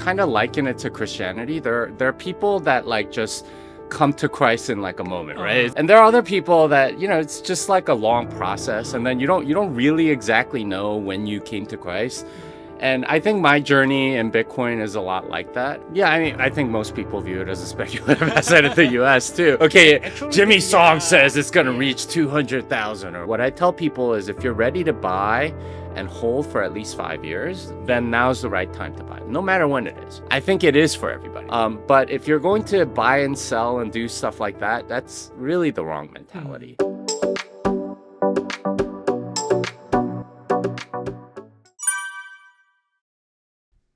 kind of liken it to Christianity. There are people that like just come to Christ in like a moment, right? And there are other people that, you know, it's just like a long process, and then you don't really exactly know when you came to Christ. And I think my journey in Bitcoin is a lot like that. Yeah, I mean, I think most people view it as a speculative asset in the US too. Okay, Jimisong says it's gonna reach 200,000. Or what I tell people is if you're ready to buy and hold for at least 5 years, then now's the right time to buy, no matter when it is. I think it is for everybody. But if you're going to buy and sell and do stuff like that, that's really the wrong mentality.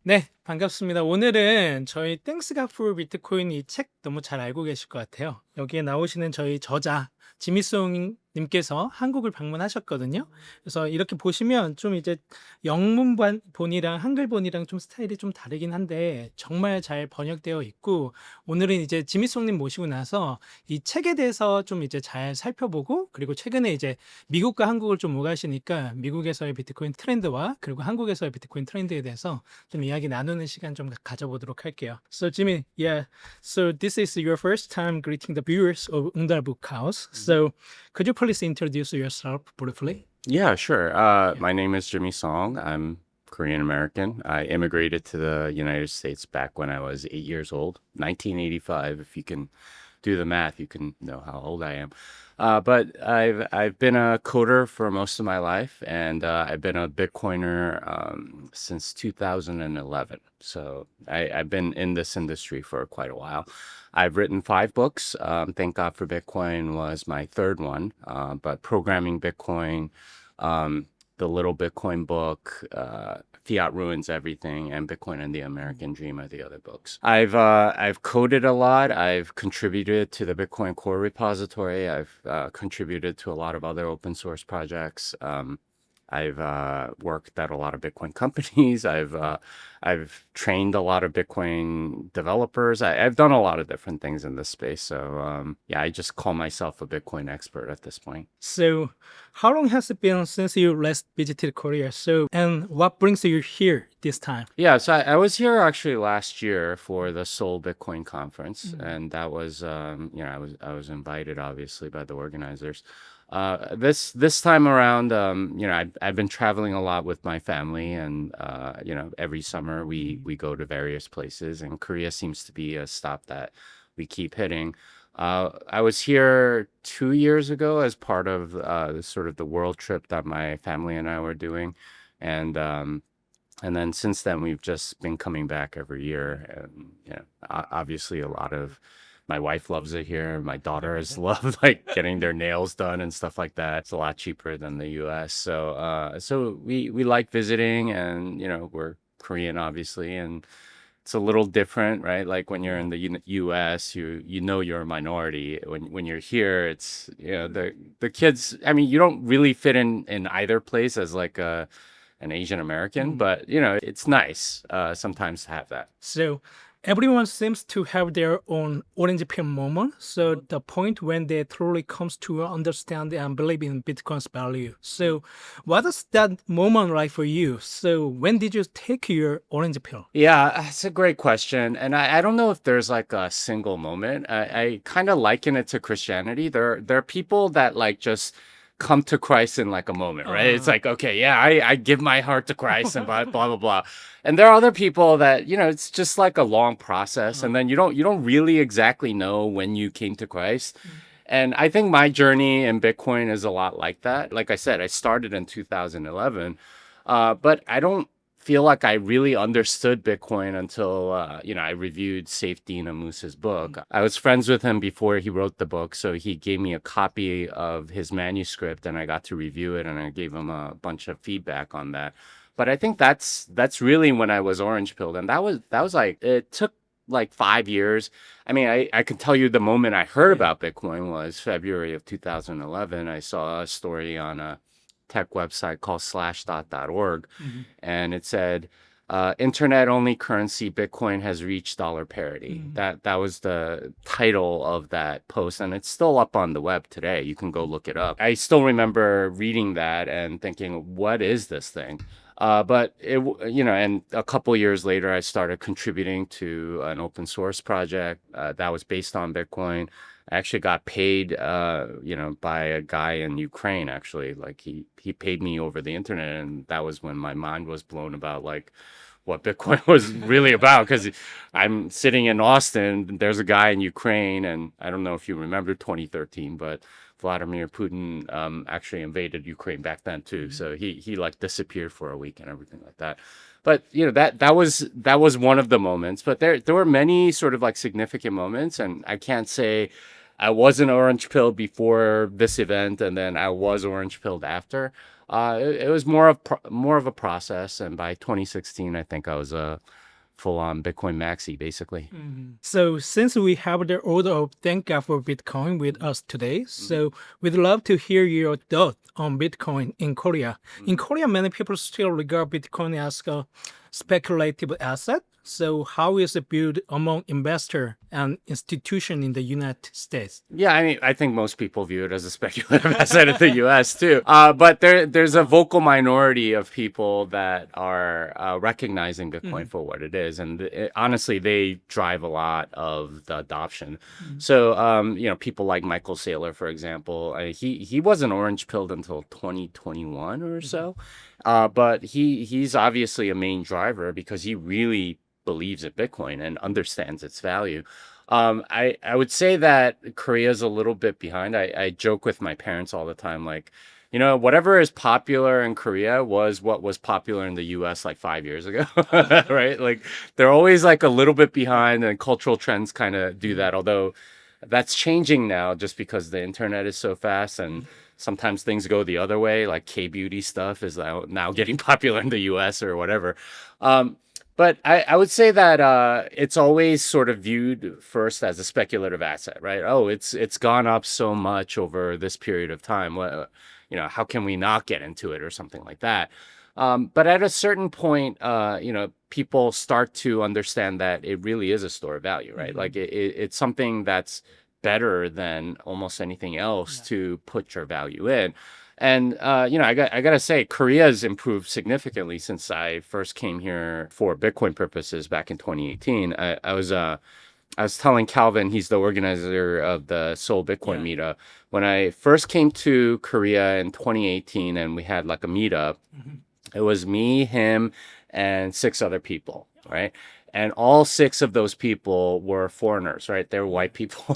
네, 반갑습니다. 오늘은 저희 Thanks God for Bitcoin 이 책 너무 잘 알고 계실 것 같아요. 여기에 나오시는 저희 저자 지미송 님께서 한국을 방문하셨거든요. 그래서 이렇게 보시면 좀 이제 영문본이랑 한글본이랑 좀 스타일이 좀 다르긴 한데 정말 잘 번역되어 있고, 오늘은 이제 지미송 님 모시고 나서 이 책에 대해서 좀 이제 잘 살펴보고, 그리고 최근에 이제 미국과 한국을 좀 오가시니까 미국에서의 비트코인 트렌드와 그리고 한국에서의 비트코인 트렌드에 대해서 좀 이야기 나누는 시간 좀 가져보도록 할게요. So Jimmy, yeah, so this is your first time greeting the viewers of Ungdal Book House. So could you please introduce yourself briefly? Yeah, sure. My name is Jimisong. I'm Korean American. I immigrated to the United States back when I was 8 years old, 1985. If you can do the math, you can know how old I am. But I've been a coder for most of my life, and I've been a Bitcoiner since 2011. So I've been in this industry for quite a while. I've written 5 books. Thank God for Bitcoin was my third one. But Programming Bitcoin, the Little Bitcoin book, Fiat Ruins Everything, and Bitcoin and the American Dream are the other books. I've coded a lot. I've contributed to the Bitcoin core repository. I've contributed to a lot of other open source projects. I've worked at a lot of Bitcoin companies. I've trained a lot of Bitcoin developers. I've done a lot of different things in this space. So yeah, I just call myself a Bitcoin expert at this point. So how long has it been since you last visited Korea? So, and what brings you here this time? Yeah, so I was here actually last year for the Seoul Bitcoin conference, and that was you know, I was invited obviously by the organizers. This time around, you know, I've been traveling a lot with my family, and you know, every summer we go to various places, and Korea seems to be a stop that we keep hitting. I was here 2 years ago as part of sort of the world trip that my family and I were doing, and then since then we've just been coming back every year, and you know, obviously a lot of. My wife loves it here. My daughters love like getting their nails done and stuff like that. It's a lot cheaper than the U.S. So we like visiting, and you know, we're Korean obviously, and it's a little different, right? Like when you're in the U.S., you know you're a minority. When you're here, it's, you know, the kids. I mean, you don't really fit in either place as like an Asian American, but you know, it's nice sometimes to have that. So everyone seems to have their own orange pill moment. So the point when they truly comes to understand and believe in Bitcoin's value. So what is that moment like for you? So when did you take your orange pill? Yeah, that's a great question. And I don't know if there's like a single moment. I kind of liken it to Christianity. There are people that like just come to Christ in like a moment, right? It's like, okay, yeah, I give my heart to Christ and blah, blah, blah. And there are other people that, you know, it's just like a long process. And then you don't really exactly know when you came to Christ. And I think my journey in Bitcoin is a lot like that. Like I said, I started in 2011, but I don't feel like I really understood Bitcoin until, you know, I reviewed Saif Dina Moose's book. I was friends with him before he wrote the book, so he gave me a copy of his manuscript, and I got to review it, and I gave him a bunch of feedback on that. But I think that's really when I was orange pilled, and that was like, it took like 5 years. I mean, I can tell you the moment I heard about Bitcoin was February of 2011. I saw a story on a tech website called slashdot.org, and it said, internet-only currency Bitcoin has reached dollar parity. That was the title of that post, and it's still up on the web today. You can go look it up. I still remember reading that and thinking, what is this thing? But and a couple years later, I started contributing to an open source project that was based on Bitcoin. I actually got paid, by a guy in Ukraine. Actually, like he paid me over the internet, and that was when my mind was blown about like what Bitcoin was really about. Because I'm sitting in Austin, there's a guy in Ukraine, and I don't know if you remember 2013, but Vladimir Putin actually invaded Ukraine back then too. So he like disappeared for a week and everything like that. But that was one of the moments. But there were many sort of like significant moments, and I can't say I wasn't orange pilled before this event, and then I was orange pilled after. It was more of a process, and by 2016, I think I was a full-on Bitcoin maxi, basically. So since we have the order of thank God for Bitcoin with us today, so we'd love to hear your thought on Bitcoin in Korea. In Korea, many people still regard Bitcoin as a speculative asset. So how is it viewed among investor and institution in the United States? Yeah, I mean, I think most people view it as a speculative asset in the U.S. too. But there's a vocal minority of people that are recognizing Bitcoin for what it is, and honestly, they drive a lot of the adoption. So, people like Michael Saylor, for example, he wasn't orange pilled until 2021 or so, but he's obviously a main driver because he really believes in Bitcoin and understands its value. I would say that Korea's a little bit behind. I joke with my parents all the time, like, whatever is popular in Korea was what was popular in the US like 5 years ago, right? Like they're always like a little bit behind, and cultural trends kind of do that. Although that's changing now just because the internet is so fast, and sometimes things go the other way, like K-beauty stuff is now getting popular in the US or whatever. But I would say that it's always sort of viewed first as a speculative asset, right? Oh, it's gone up so much over this period of time. How can we not get into it or something like that? But at a certain point, people start to understand that it really is a store of value, right? Like it's something that's better than almost anything else to put your value in. And, I gotta say, Korea's improved significantly since I first came here for Bitcoin purposes back in 2018. I was telling Calvin, he's the organizer of the Seoul Bitcoin meetup. When I first came to Korea in 2018 and we had like a meetup, it was me, him, and 6 other people, right? And all 6 of those people were foreigners, right? They were white people.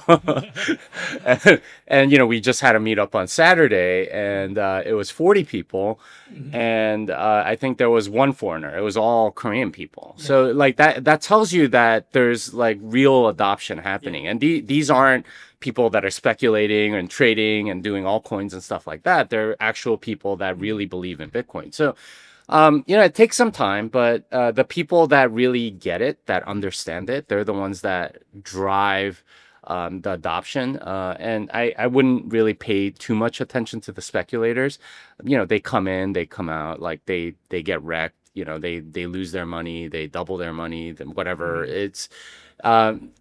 and we just had a meetup on Saturday, and it was 40 people. And I think there was 1 foreigner. It was all Korean people. So like that tells you that there's like real adoption happening. And these aren't people that are speculating and trading and doing altcoins and stuff like that. They're actual people that really believe in Bitcoin. So it takes some time, but the people that really get it, that understand it, they're the ones that drive the adoption. And I wouldn't really pay too much attention to the speculators. They come in, they come out, like they get wrecked. They lose their money, they double their money, whatever. It's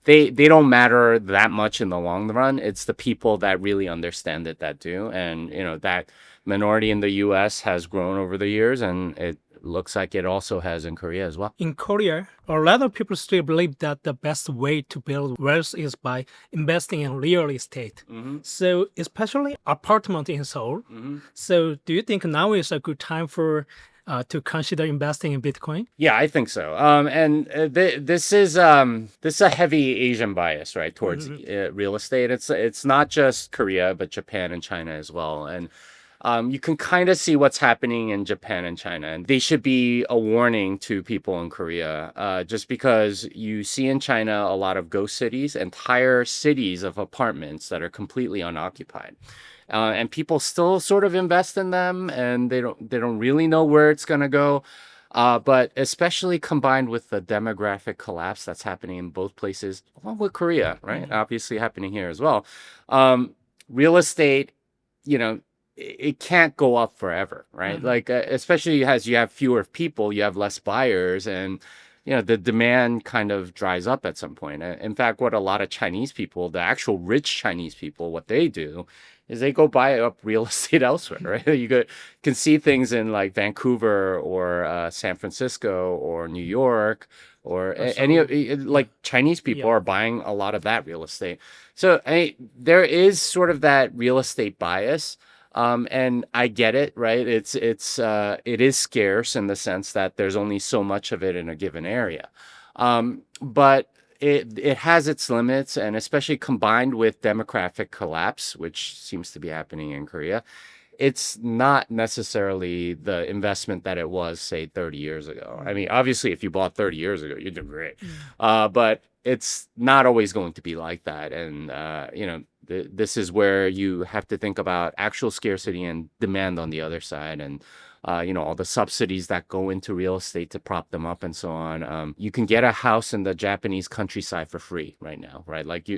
they don't matter that much in the long run. It's the people that really understand it that do, and that minority in the U.S. has grown over the years, and it looks like it also has in Korea as well. In Korea, a lot of people still believe that the best way to build wealth is by investing in real estate. So especially apartment in Seoul. So do you think now is a good time for to consider investing in Bitcoin? Yeah, I think so. And this is a heavy Asian bias, right, towards real estate. It's not just Korea, but Japan and China as well. And you can kind of see what's happening in Japan and China, and they should be a warning to people in Korea, just because you see in China a lot of ghost cities, entire cities of apartments that are completely unoccupied. And people still sort of invest in them, and they don't really know where it's going to go. But especially combined with the demographic collapse that's happening in both places, along with Korea, right? Obviously happening here as well. Real estate, it can't go up forever, right? Like, especially as you have fewer people, you have less buyers, and the demand kind of dries up at some point. In fact, what a lot of Chinese people, the actual rich Chinese people, what they do is they go buy up real estate elsewhere, right? Can see things in like Vancouver or San Francisco or New York or like Chinese people are buying a lot of that real estate. So there is sort of that real estate bias. And I get it, right? It is scarce in the sense that there's only so much of it in a given area. But it has its limits, and especially combined with demographic collapse, which seems to be happening in Korea, it's not necessarily the investment that it was, say, 30 years ago. I mean, obviously, if you bought 30 years ago, you did great. But it's not always going to be like that. And, this is where you have to think about actual scarcity and demand on the other side. And, all the subsidies that go into real estate to prop them up and so on. You can get a house in the Japanese countryside for free right now, right? Like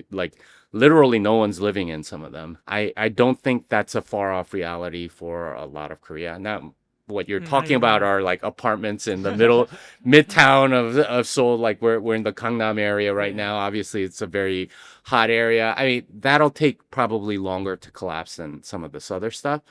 literally no one's living in some of them. I don't think that's a far off reality for a lot of Korea. Now, what you're talking about are like apartments in the midtown of Seoul. Like we're in the Gangnam area right now. Obviously, it's a very hot area. I mean, that'll take probably longer to collapse than some of this other stuff.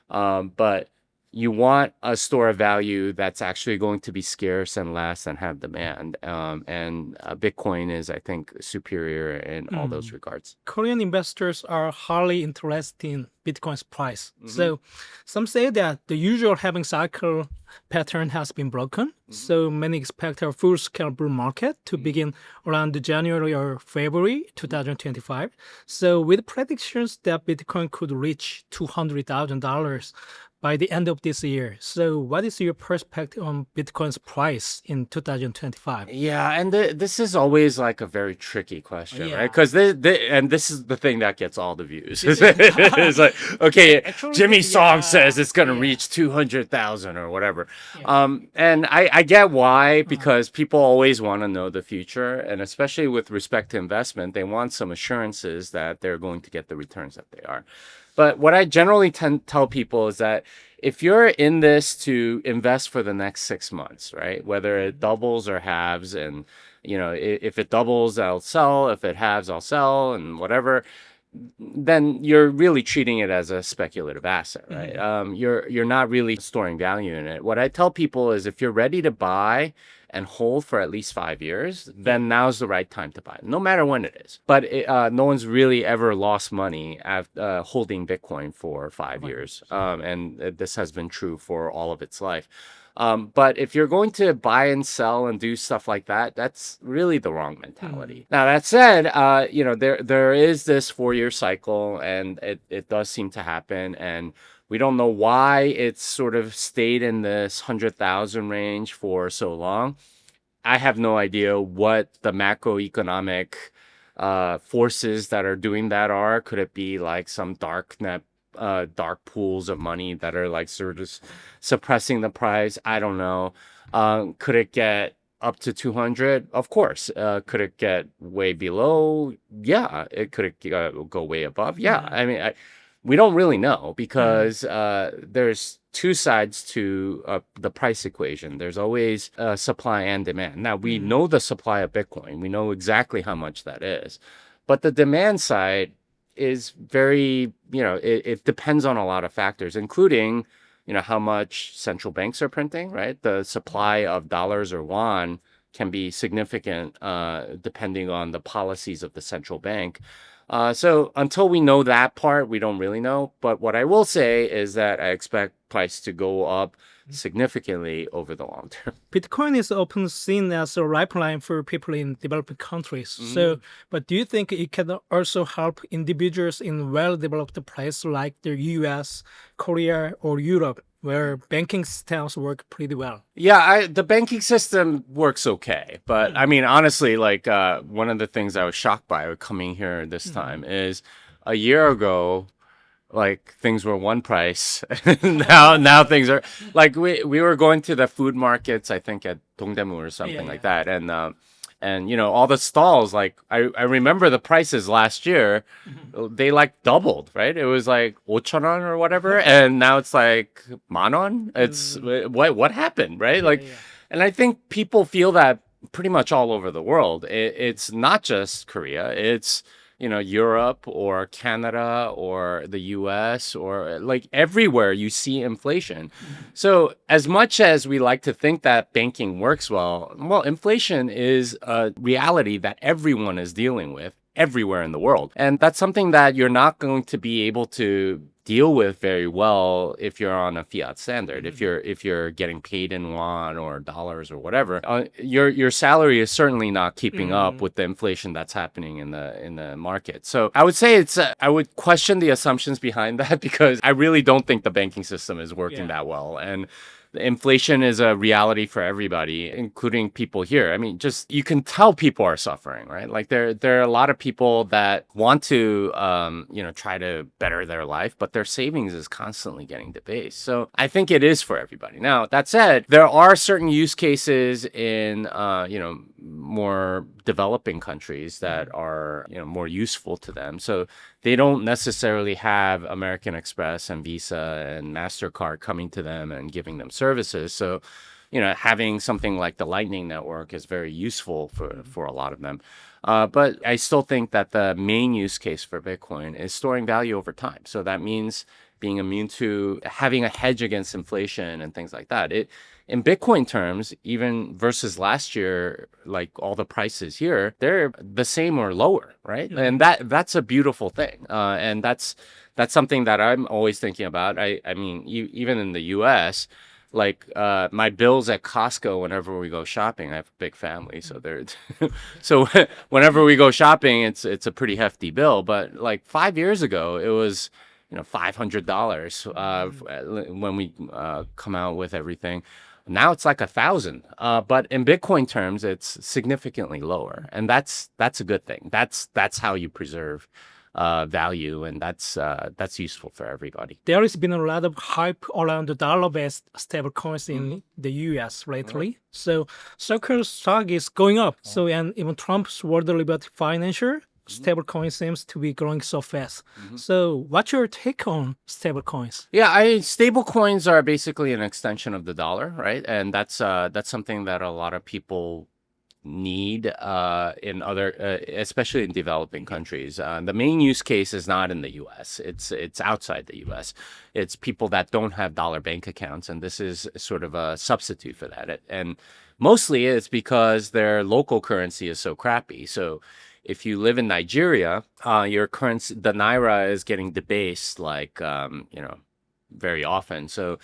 But you want a store of value that's actually going to be scarce and last and have demand. And Bitcoin is, I think, superior in all those regards. Korean investors are highly interested in Bitcoin's price. So some say that the usual halving cycle pattern has been broken. So many expect a full-scale bull market to begin around January or February 2025. So with predictions that Bitcoin could reach $200,000 by the end of this year. So what is your perspective on Bitcoin's price in 2025? Yeah, and this is always like a very tricky question, right? Because this is the thing that gets all the views. It's like, okay, Actually, Jimmyson says it's going to reach 200,000 or whatever. And I get why, because people always want to know the future. And especially with respect to investment, they want some assurances that they're going to get the returns that they are. But what I generally tell people is that if you're in this to invest for the next 6 months, right, whether it doubles or halves, and if it doubles, I'll sell. If it halves, I'll sell, and whatever, then you're really treating it as a speculative asset, right? You're not really storing value in it. What I tell people is if you're ready to buy and hold for at least 5 years, then now's the right time to buy, no matter when it is. But no one's really ever lost money after holding Bitcoin for 5 years. And this has been true for all of its life. But if you're going to buy and sell and do stuff like that, that's really the wrong mentality. Now, that said, there is this 4-year cycle, and it does seem to happen. And we don't know why it's sort of stayed in this 100,000 range for so long. I have no idea what the macroeconomic forces that are doing that are. Could it be like some dark pools of money that are like sort of suppressing the price? I don't know. Could it get up to 200? Of course. Could it get way below? Yeah. Could it go way above? Yeah. I mean, we don't really know, because there's two sides to the price equation. There's always supply and demand. Now, we know the supply of Bitcoin. We know exactly how much that is. But the demand side is very, it depends on a lot of factors, including, how much central banks are printing, right? The supply of dollars or won can be significant depending on the policies of the central bank. So until we know that part, we don't really know. But what I will say is that I expect price to go up significantly over the long term. Bitcoin is often seen as a lifeline for people in developing countries. So, but do you think it can also help individuals in well-developed places like the US, Korea, or Europe, where banking systems work pretty well? Yeah, the banking system works okay. But I mean, honestly, like one of the things I was shocked by coming here this time is a year ago, like things were one price. now things are like we were going to the food markets, I think at Dongdaemu or something like that, and all the stalls, like I remember the prices last year, they like doubled, right? It was like 5,000원 or whatever, and now it's like 10,000원. It's what happened, right? And I think people feel that pretty much all over the world. It's not just Korea. It's Europe or Canada or the US or like everywhere you see inflation. So as much as we like to think that banking works well, inflation is a reality that everyone is dealing with everywhere in the world. And that's something that you're not going to be able to deal with very well if you're on a fiat standard. If you're getting paid in won or dollars or whatever, your salary is certainly not keeping up with the inflation that's happening in the market. So I would say I would question the assumptions behind that because I really don't think the banking system is working that well. And inflation is a reality for everybody, including people here. I mean, just you can tell people are suffering, right? Like there are a lot of people that want to, try to better their life, but their savings is constantly getting debased. So I think it is for everybody. Now, that said, there are certain use cases in, more developing countries that are, more useful to them. So they don't necessarily have American Express and Visa and MasterCard coming to them and giving them services. So, having something like the Lightning Network is very useful for a lot of them. But I still think that the main use case for Bitcoin is storing value over time. So that means being immune to having a hedge against inflation and things like that. In Bitcoin terms, even versus last year, like all the prices here, they're the same or lower, right? And that's a beautiful thing. And that's something that I'm always thinking about. I mean, even in the US, like my bills at Costco whenever we go shopping, I have a big family, so so whenever we go shopping, it's a pretty hefty bill. But like 5 years ago, it was $500 when we come out with everything. Now it's like 1,000. But in Bitcoin terms, it's significantly lower, and that's a good thing. That's how you preserve value, and that's useful for everybody. There has been a lot of hype around the dollar-based stablecoins in the U.S. lately. So Circle stock is going up. So and even Trump's World Liberty Financial stablecoin seems to be growing so fast. So what's your take on stablecoins? Yeah, stablecoins are basically an extension of the dollar, right? And that's something that a lot of people need in other, especially in developing countries. The main use case is not in the U.S. It's outside the U.S. It's people that don't have dollar bank accounts, and this is sort of a substitute for that. And mostly it's because their local currency is so crappy. So if you live in Nigeria, your currency, the naira, is getting debased like very often. So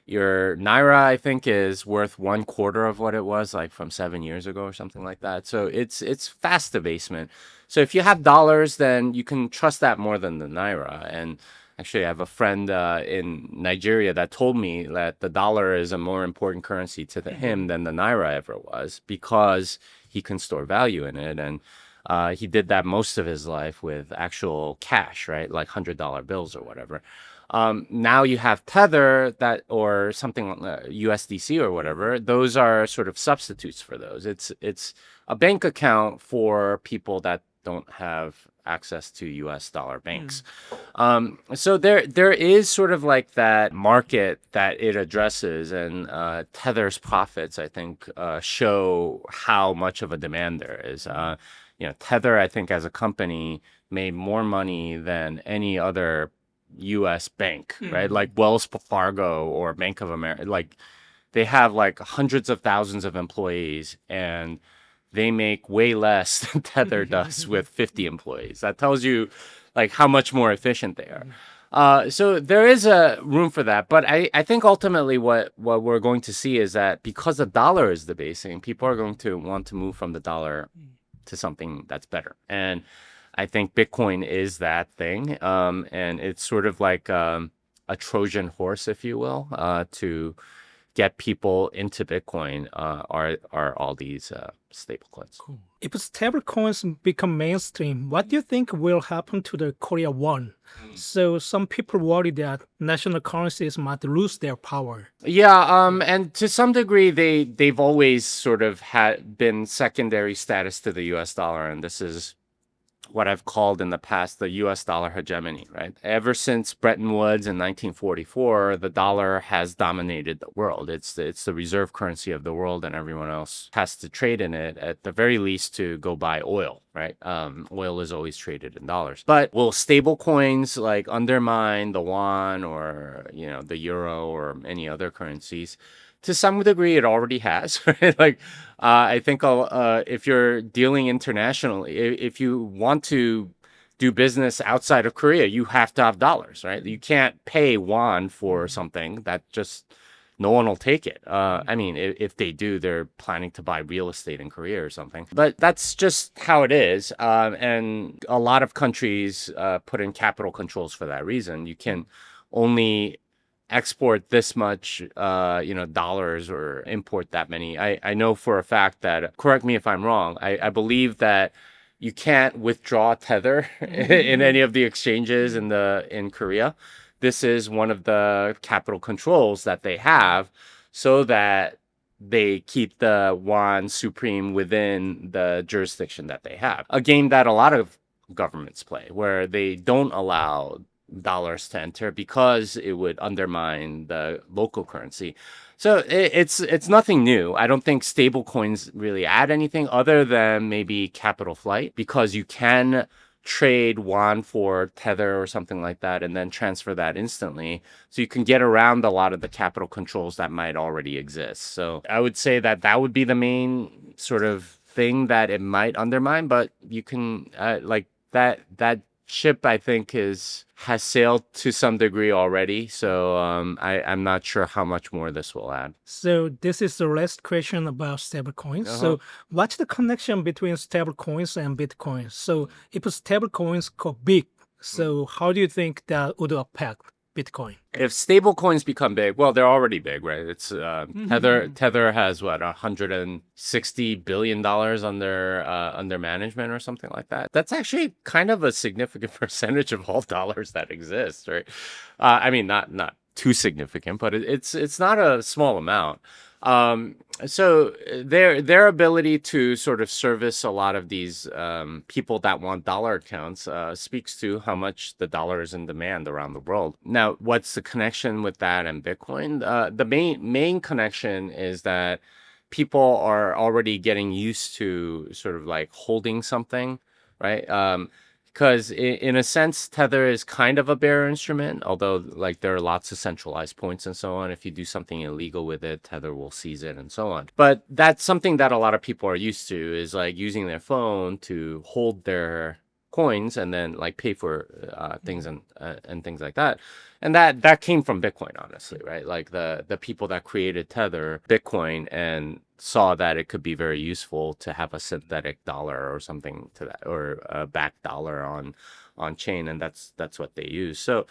your naira, I think, is worth 1/4 of what it was like from 7 years ago or something like that. So it's fast debasement. So if you have dollars, then you can trust that more than the naira. And actually, I have a friend in Nigeria that told me that the dollar is a more important currency to him than the naira ever was because he can store value in it. And he did that most of his life with actual cash, right? Like $100 bills or whatever. Now you have Tether or something like USDC or whatever. Those are sort of substitutes for those. It's a bank account for people that don't have access to US dollar banks. So there is sort of like that market that it addresses, and Tether's profits, I think, show how much of a demand there is. Tether, I think, as a company, made more money than any other U.S. bank, right? Like Wells Fargo or Bank of America. Like they have like hundreds of thousands of employees, and they make way less than Tether does with 50 employees. That tells you like how much more efficient they are. So there is a room for that. But I think ultimately what we're going to see is that because the dollar is debasing, people are going to want to move from the dollar to something that's better. And I think Bitcoin is that thing. And it's sort of like a Trojan horse, if you will, to get people into Bitcoin are all these stablecoins. Cool. If stablecoins become mainstream, what do you think will happen to the Korea won? So some people worry that national currencies might lose their power. Yeah, and to some degree, they've always sort of been secondary status to the U.S. dollar, and this is what I've called in the past the US dollar hegemony, right? Ever since Bretton Woods in 1944, the dollar has dominated the world. It's the reserve currency of the world, and everyone else has to trade in it at the very least to go buy oil, right? Oil is always traded in dollars. But will stable coins like undermine the yuan or, the euro or any other currencies? To some degree, it already has, right? Like, I think if you're dealing internationally, if you want to do business outside of Korea, you have to have dollars, right? You can't pay won for something that just no one will take it. I mean, if they do, they're planning to buy real estate in Korea or something. But that's just how it is. And a lot of countries put in capital controls for that reason. You can only export this much, dollars or import that many. I know for a fact that, correct me if I'm wrong, I believe that you can't withdraw Tether in any of the exchanges in Korea. This is one of the capital controls that they have so that they keep the yuan supreme within the jurisdiction that they have. A game that a lot of governments play, where they don't allow dollars to enter because it would undermine the local currency. So it's nothing new. I don't think stable coins really add anything other than maybe capital flight, because you can trade yuan for Tether or something like that and then transfer that instantly. So you can get around a lot of the capital controls that might already exist. So I would say that would be the main sort of thing that it might undermine, but you can that ship, I think, has sailed to some degree already. So I'm not sure how much more this will add. So this is the last question about stablecoins. So what's the connection between stablecoins and Bitcoin? So if stablecoins go big, so how do you think that would affect Bitcoin? If stable coins become big, well, they're already big, right? It's Tether has what, $160 billion under management or something like that. That's actually kind of a significant percentage of all dollars that exist, right? I mean, not too significant, but it's not a small amount. So their ability to sort of service a lot of these people that want dollar accounts speaks to how much the dollar is in demand around the world. Now, what's the connection with that and Bitcoin? The main connection is that people are already getting used to sort of like holding something, right? Because in a sense, Tether is kind of a bearer instrument, although like there are lots of centralized points and so on. If you do something illegal with it, Tether will seize it and so on. But that's something that a lot of people are used to, is like using their phone to hold their coins and then like pay for things and things like that. And that came from Bitcoin, honestly, right? Like the people that created Tether, Bitcoin, and saw that it could be very useful to have a synthetic dollar or something to that, or a back dollar on chain, and that's what they use. So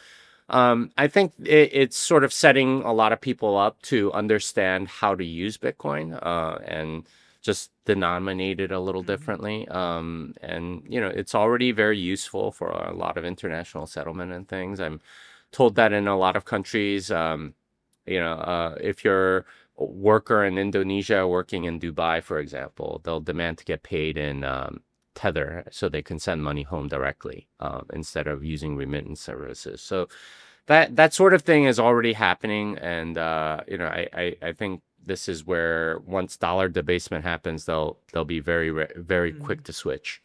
I think it's sort of setting a lot of people up to understand how to use Bitcoin and just denominate it a little differently. And it's already very useful for a lot of international settlement and things. I'm told that in a lot of countries, if you're a worker in Indonesia working in Dubai, for example, they'll demand to get paid in Tether so they can send money home directly instead of using remittance services. So that sort of thing is already happening. And, I think this is where once dollar debasement happens, they'll be very, very quick to switch.